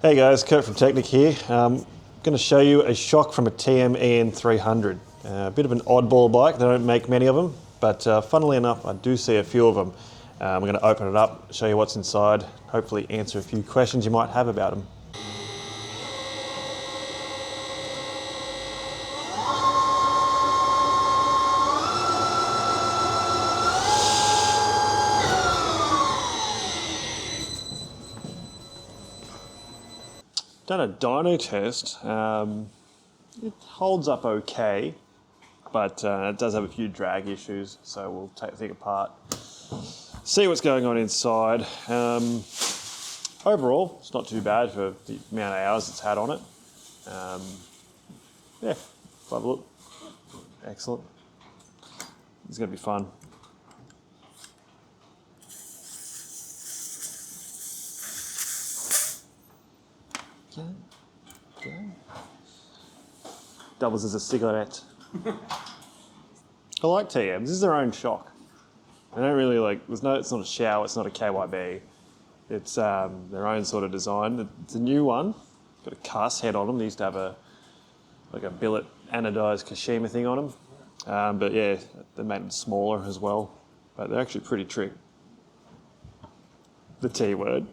Hey guys, Kurt from Technic here. Going to show you a shock from a TM EN300. A bit of an oddball bike, they don't make many of them, but funnily enough I do see a few of them. We're going to open it up, show you what's inside, hopefully answer a few questions you might have about them. Done a dyno test. It holds up okay, but it does have a few drag issues, so we'll take the thing apart, see what's going on inside. Overall, it's not too bad for the amount of hours it's had on it. Yeah, have a look. Excellent. It's going to be fun. Okay. Doubles as a cigarette. I like TMs. This is their own shock. I don't really like. It's not a Shower. It's not a KYB. It's their own sort of design. It's a new one. Got a cast head on them. They used to have a billet anodized Kashima thing on them. But yeah, they made them smaller as well. But they're actually pretty trick. The T word.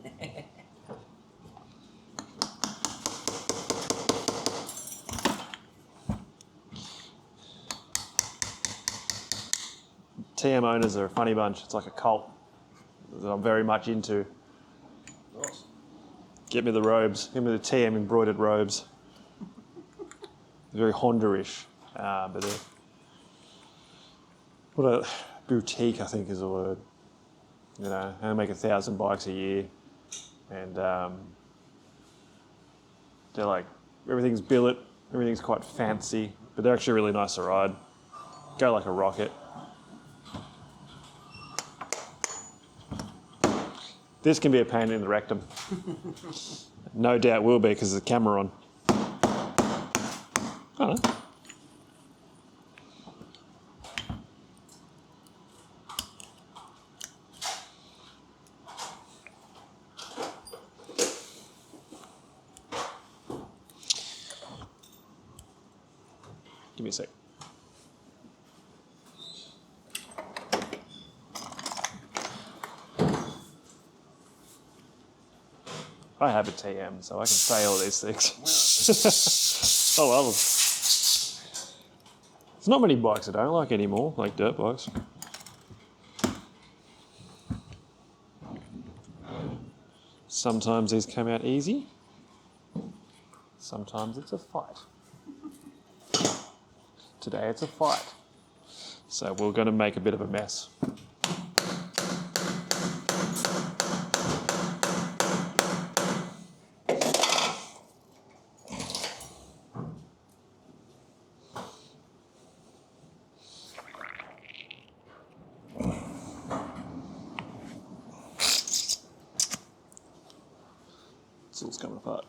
TM owners are a funny bunch. It's like a cult that I'm very much into. Nice. Get me the robes. Give me the TM embroidered robes. Very Honda-ish. But what a boutique, I think, is the word. You know, they make 1,000 bikes a year. And they're like, everything's billet, everything's quite fancy, but they're actually really nice to ride. Go like a rocket. This can be a pain in the rectum. No doubt will be because there's a camera on. I don't know. Give me a sec. I have a TM, so I can say all these things. I love them. There's not many bikes I don't like anymore, like dirt bikes. Sometimes these come out easy. Sometimes it's a fight. Today it's a fight. So we're going to make a bit of a mess. It's all coming apart.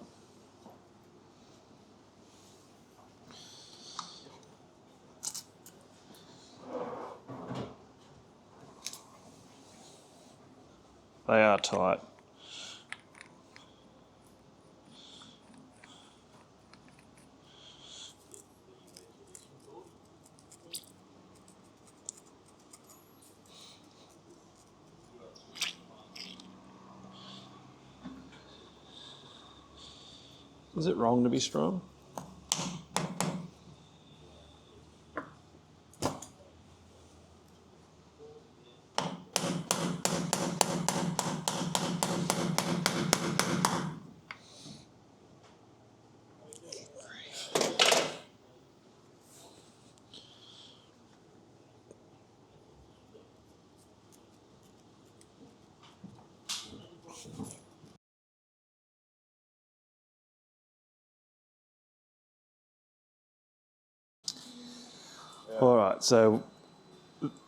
They are tight. Is it wrong to be strong? All right, so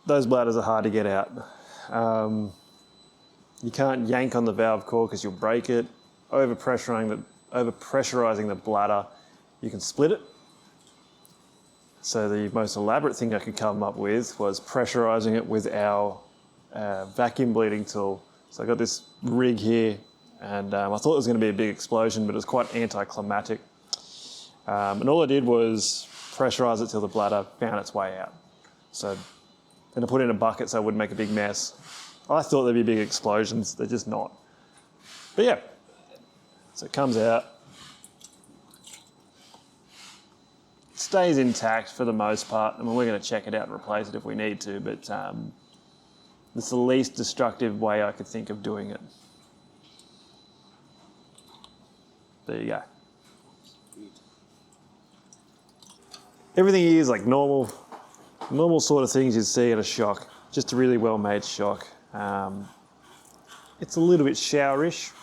those bladders are hard to get out. You can't yank on the valve core because you'll break it. Overpressurizing the bladder, you can split it. So the most elaborate thing I could come up with was pressurizing it with our vacuum bleeding tool. So I got this rig here, And I thought it was going to be a big explosion, but it was quite anticlimactic. And all I did was pressurise it till the bladder found its way out. So then I put it in a bucket so it wouldn't make a big mess. I thought there'd be big explosions, they're just not. But yeah, so it comes out. It stays intact for the most part. I mean, we're going to check it out and replace it if we need to, but it's the least destructive way I could think of doing it. There you go. Everything here is like normal sort of things you'd see in a shock. Just a really well-made shock. It's a little bit showerish.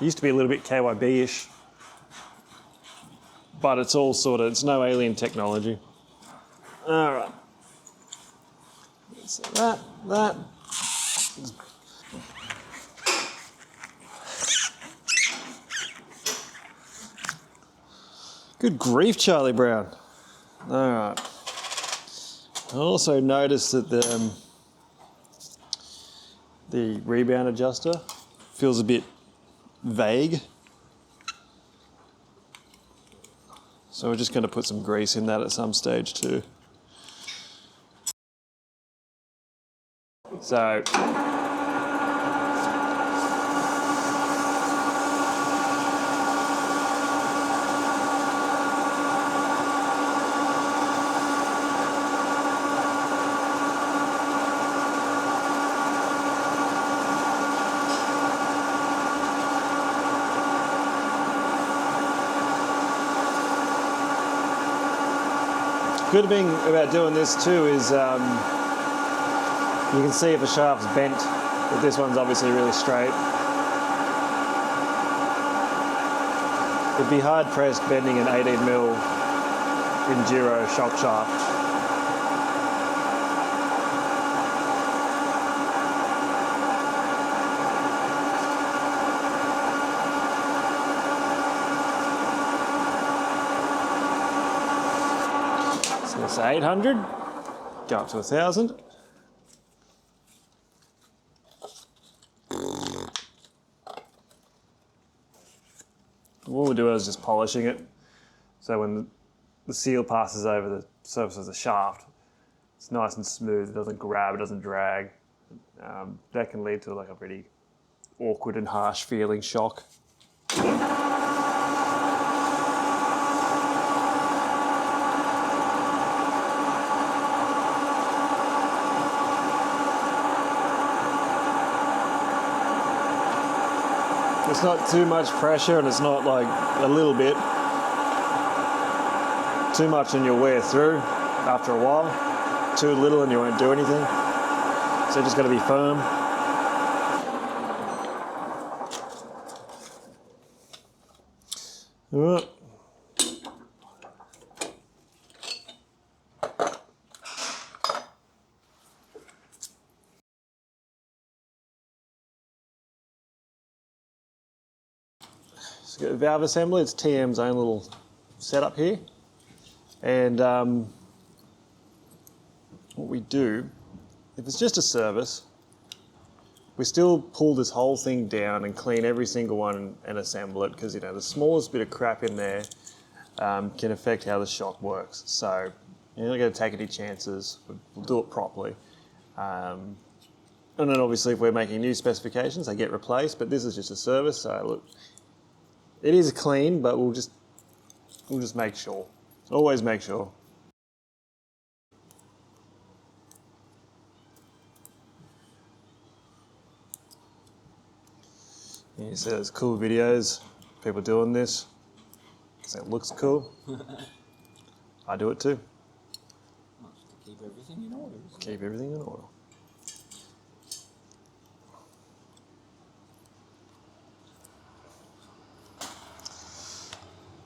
It used to be a little bit KYB-ish, but it's all it's no alien technology. All right. So that. Good grief, Charlie Brown. All right. I also noticed that the rebound adjuster feels a bit vague. So we're just going to put some grease in that at some stage too. So good thing about doing this too is you can see if a shaft's bent, but this one's obviously really straight. It'd be hard pressed bending an 18mm Enduro shock shaft. So 800, go up to 1,000. What we'll do is just polishing it. So when the seal passes over the surface of the shaft, it's nice and smooth, it doesn't grab, it doesn't drag. That can lead to like a pretty awkward and harsh feeling shock. It's not too much pressure and it's not like a little bit. Too much and you'll wear through after a while. Too little and you won't do anything. So just got to be firm. All right. So got the valve assembly, it's TM's own little setup here. And what we do, if it's just a service, we still pull this whole thing down and clean every single one and assemble it, because the smallest bit of crap in there can affect how the shock works. So you're not going to take any chances, we'll do it properly. And then obviously if we're making new specifications, they get replaced, but this is just a service, so look, it is clean, but we'll just make sure. Always make sure. You see those cool videos, people doing this. So it looks cool. I do it too. To keep everything in order. Keep everything in order.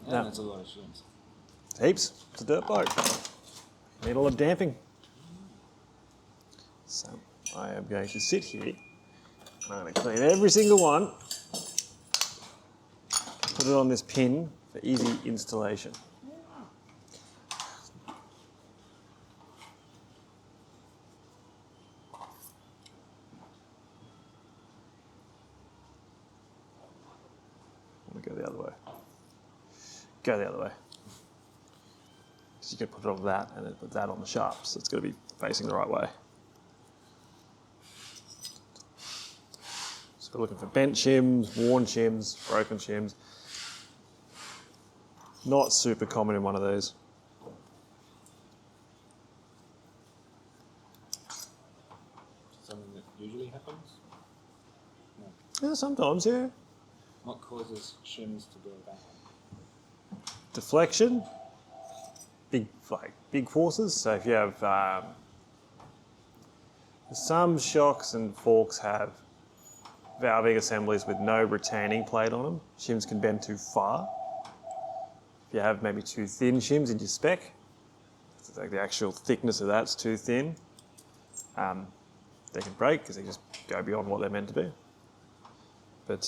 Yeah, that's a lot of shrimps. Heaps. It's a dirt bike. Need a lot of damping. So I am going to sit here. I'm going to clean every single one. Put it on this pin for easy installation. the other way. Go the other way. Because you can put it on that and then put that on the shaft, so it's got to be facing the right way. So we're looking for bent shims, worn shims, broken shims. Not super common in one of these. Something that usually happens? No. Yeah, sometimes, yeah. What causes shims to go bad? Deflection, big forces. So if you have some shocks and forks have valving assemblies with no retaining plate on them, shims can bend too far. If you have maybe too thin shims in your spec, it's like the actual thickness of that's too thin, they can break because they just go beyond what they're meant to be. But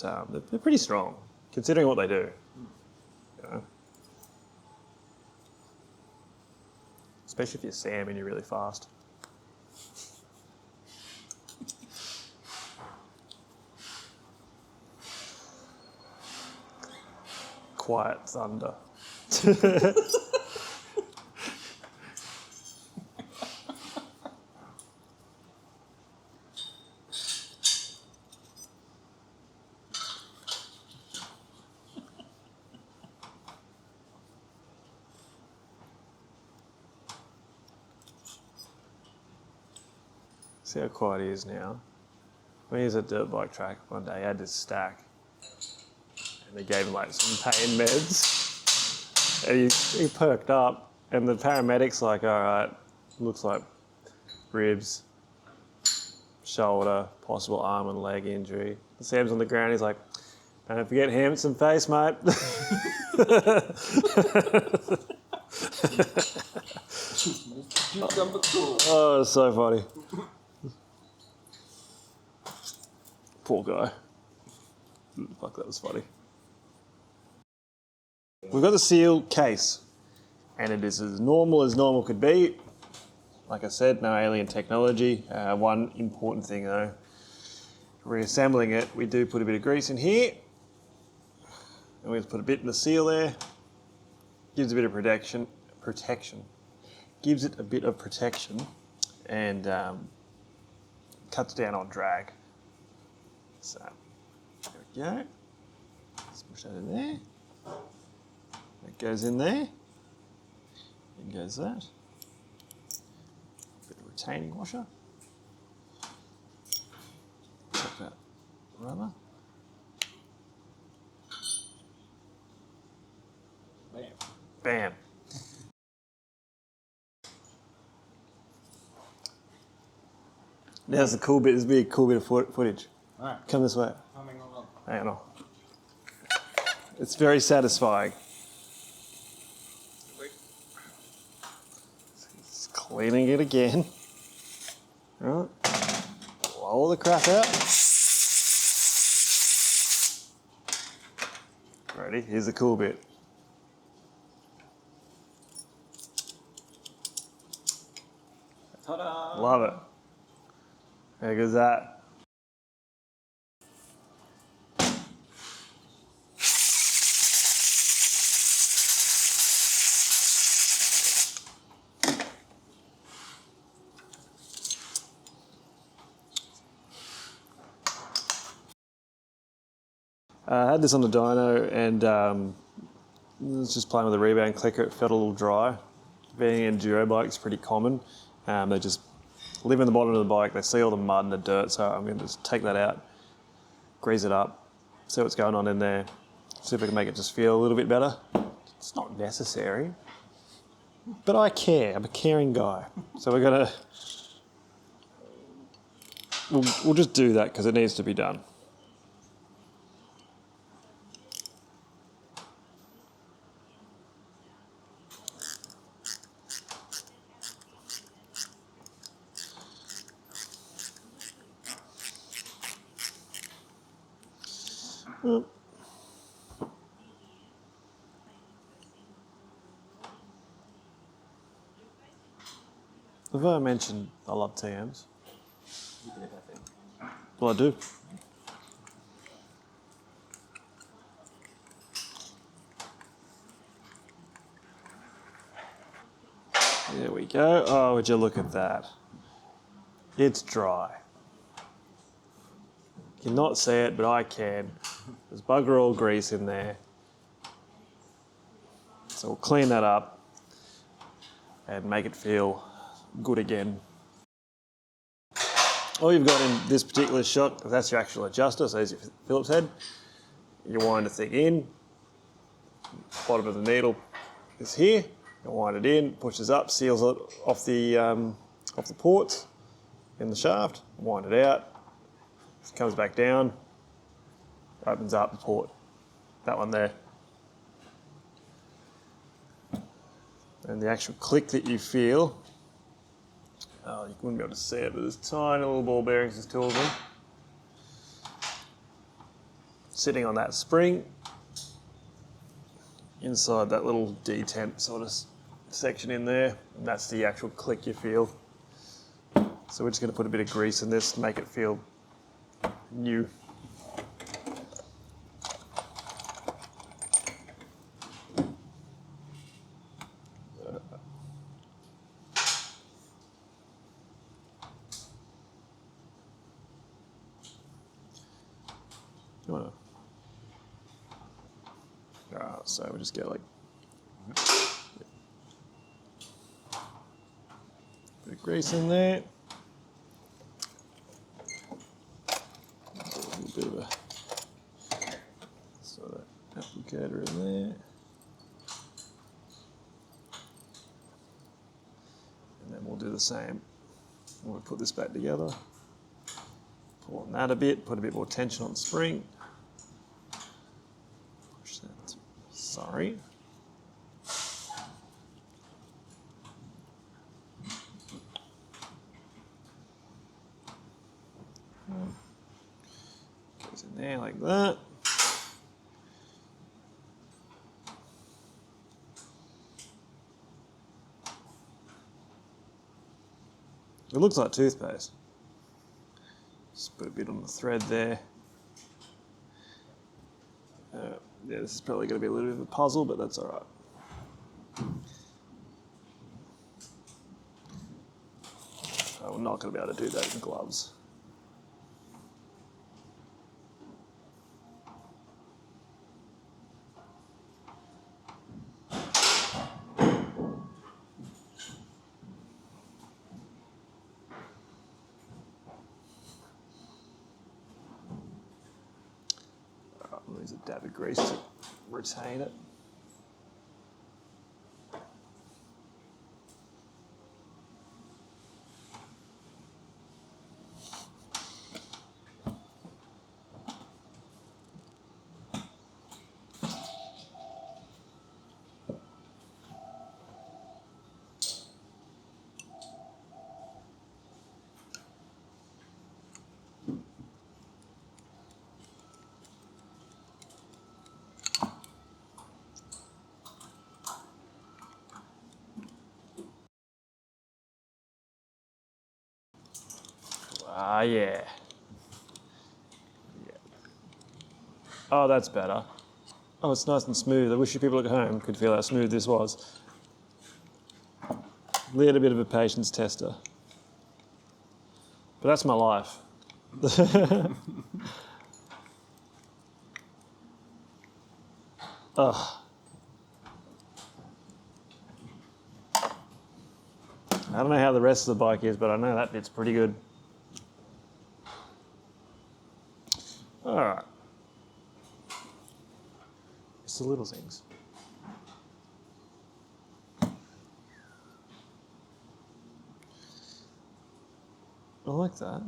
they're pretty strong, considering what they do. You know? Especially if you're Sam and you're really fast. Quiet thunder. See how quiet he is now. When he was at dirt bike track one day, he had this stack, and they gave him like some pain meds, and he perked up, and the paramedic's like, all right, looks like ribs, shoulder, possible arm and leg injury. Sam's on the ground, he's like, don't forget Hampson face, mate. Oh, it's so funny. Poor guy. Fuck, that was funny. We've got the seal case, and it is as normal could be. Like I said, no alien technology. One important thing though, reassembling it, we do put a bit of grease in here, and we just put a bit in the seal there. Gives a bit of protection. Gives it a bit of protection, and cuts down on drag. So, there we go. Let's push that in there. That goes in there. In goes that. Bit of retaining washer. Check that rubber. Bam. Bam. Now's the cool bit. This will be a cool bit of footage. All right. Come this way. Coming along. Hang on. It's very satisfying. Just cleaning it again. All right. Blow all the crap out. Ready? Here's the cool bit. Ta-da! Love it. How good's that? I had this on the dyno and was just playing with the rebound clicker. It felt a little dry. Being an enduro bike is pretty common. They just live in the bottom of the bike. They see all the mud and the dirt, so I'm going to just take that out, grease it up, see what's going on in there, see if I can make it just feel a little bit better. It's not necessary, but I care. I'm a caring guy. So we're going to... We'll just do that because it needs to be done. Have I mentioned I love TMs? You did, I think. Well, I do. There we go. Oh, would you look at that? It's dry. You cannot see it, but I can. There's bugger all grease in there. So we'll clean that up and make it feel good again. All you've got in this particular shot, that's your actual adjuster, so there's your Phillips head. You wind the thing in, bottom of the needle is here. You wind it in, pushes up, seals it off the ports in the shaft, wind it out, it comes back down, opens up the port, that one there. And the actual click that you feel, oh, you wouldn't be able to see it, but there's tiny little ball bearings, there's two of them, sitting on that spring, inside that little detent sort of section in there, and that's the actual click you feel. So we're just going to put a bit of grease in this to make it feel new. So we just get like a bit of grease in there. A little bit of a sort of applicator in there. And then we'll do the same. We'll put this back together. Pull on that a bit, put a bit more tension on the spring. Push that. Sorry. Goes in there like that. It looks like toothpaste. Just put a bit on the thread there. Yeah, this is probably going to be a little bit of a puzzle, but that's all right. I'm not going to be able to do that in gloves. I'll use a dab of grease to retain it. Ah, yeah. Oh, that's better. Oh, it's nice and smooth. I wish you people at home could feel how smooth this was. Little bit of a patience tester. But that's my life. Ugh. I don't know how the rest of the bike is, but I know that bit's pretty good. All right. It's the little things. I like that.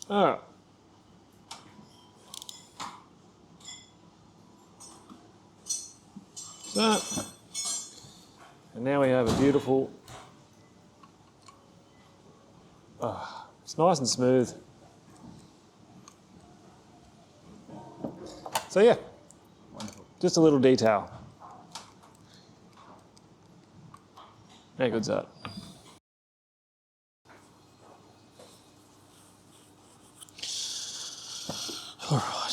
All right. So, and now we have a beautiful, it's nice and smooth. So yeah, Wonderful. just a little detail. How good's that? All right.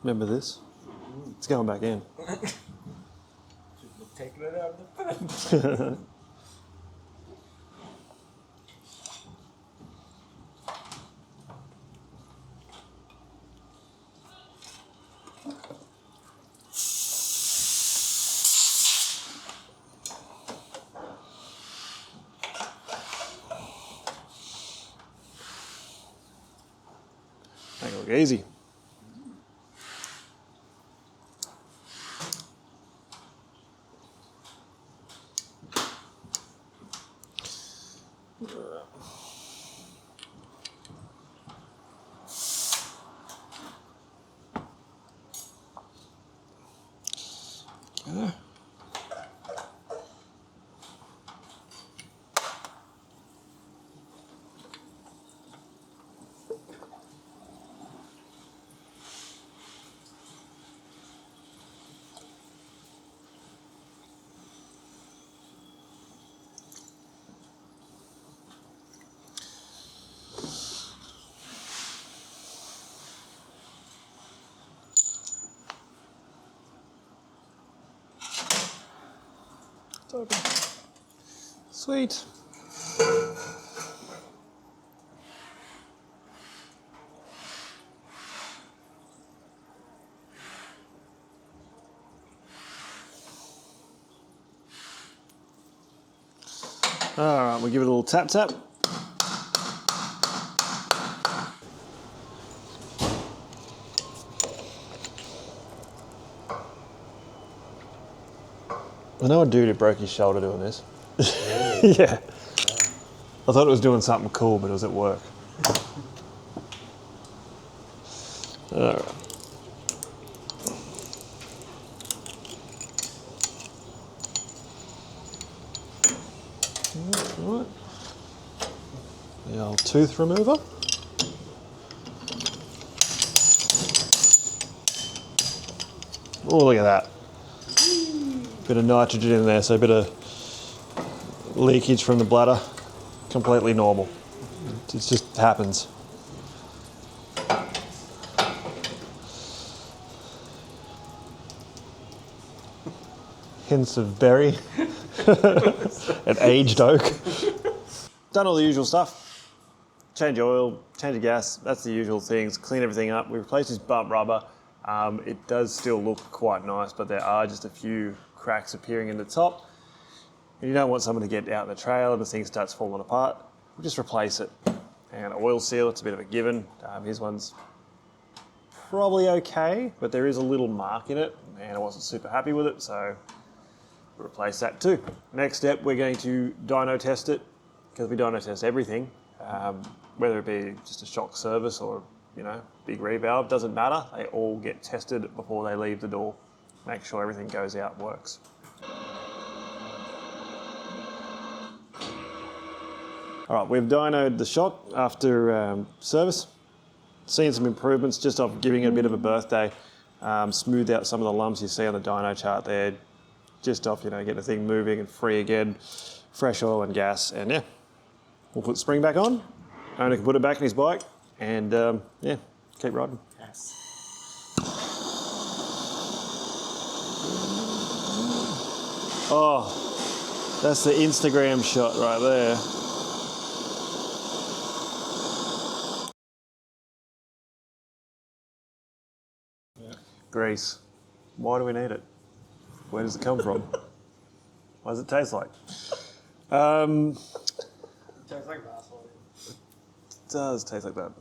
Remember this? It's going back in. Taking it out of the pen. Make it look easy. Okay. It's open. Sweet. All right, we'll give it a little tap tap. I know a dude who broke his shoulder doing this. Yeah. I thought it was doing something cool, but it was at work. All right. All right. The old tooth remover. Oh, look at that. Bit of nitrogen in there, so a bit of leakage from the bladder. Completely normal. It just happens. Hints of berry and aged oak. Done all the usual stuff. Change oil, change the gas, that's the usual things. Clean everything up. We replaced this bump rubber. It does still look quite nice, but there are just a few cracks appearing in the top. And you don't want someone to get out in the trail and the thing starts falling apart. We'll just replace it. And oil seal, it's a bit of a given. His one's probably okay, but there is a little mark in it and I wasn't super happy with it, so we'll replace that too. Next step, we're going to dyno test it, because we dyno test everything, whether it be just a shock service or, you know, big revalve, doesn't matter. They all get tested before they leave the door. Make sure everything goes out and works. All right, we've dynoed the shock after service. Seen some improvements just off giving it a bit of a birthday. Smoothed out some of the lumps you see on the dyno chart there. Just off, you know, getting the thing moving and free again. Fresh oil and gas, and yeah. We'll put the spring back on. Owner can put it back in his bike, and yeah, keep riding. Yes. Oh, that's the Instagram shot right there. Yeah. Grease. Why do we need it? Where does it come from? What does it taste like? Tastes like Vaseline. It does taste like that.